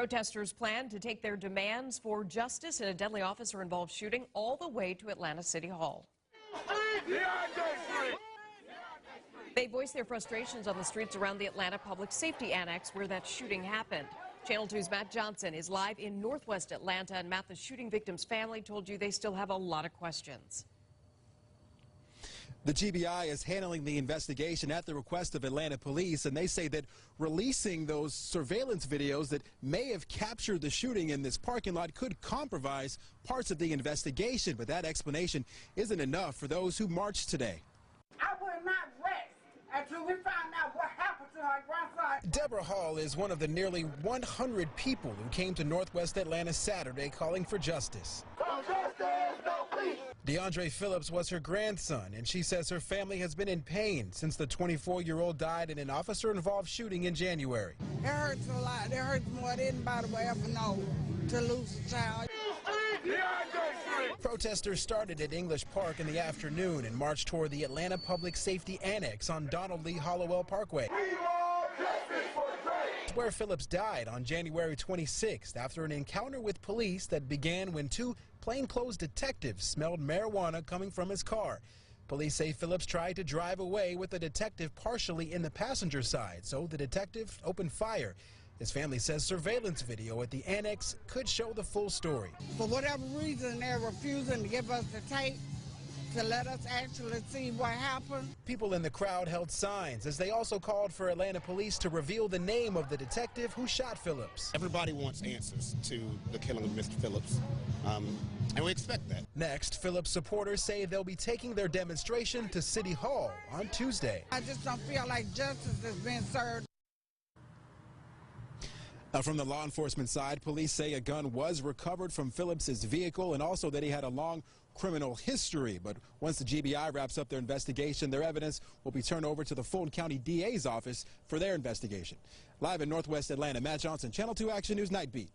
Protesters plan to take their demands for justice in a deadly officer-involved shooting all the way to Atlanta City Hall. They voiced their frustrations on the streets around the Atlanta Public Safety Annex where that shooting happened. Channel 2's Matt Johnson is live in northwest Atlanta, and Matt, the shooting victim's family told you they still have a lot of questions. The GBI is handling the investigation at the request of Atlanta police, and they say that releasing those surveillance videos that may have captured the shooting in this parking lot could compromise parts of the investigation. But that explanation isn't enough for those who marched today. I will not rest until we find out what happened to our grandson. Deborah Hall is one of the nearly 100 people who came to northwest Atlanta Saturday calling for justice. DeAndre Phillips was her grandson, and she says her family has been in pain since the 24-year-old died in an officer-involved shooting in January. It hurts a lot. It hurts more than anybody will ever know to lose a child. Protesters started at English Park in the afternoon and marched toward the Atlanta Public Safety Annex on Donald Lee Hollowell Parkway, where Phillips died on January 26th after an encounter with police that began when two plainclothes detectives smelled marijuana coming from his car. Police say Phillips tried to drive away with the detective partially in the passenger side, so the detective opened fire. His family says surveillance video at the annex could show the full story. For whatever reason, they're refusing to give us the tape to let us actually see what happened. People in the crowd held signs as they also called for Atlanta police to reveal the name of the detective who shot Phillips. Everybody wants answers to the killing of Mr. Phillips, and we expect that. Next, Phillips supporters say they'll be taking their demonstration to City Hall on Tuesday. I just don't feel like justice has been served. From the law enforcement side, police say a gun was recovered from Phillips's vehicle and also that he had a long criminal history. But once the GBI wraps up their investigation, their evidence will be turned over to the Fulton County DA's office for their investigation. Live in northwest Atlanta, Matt Johnson, Channel 2 Action News Night Beat.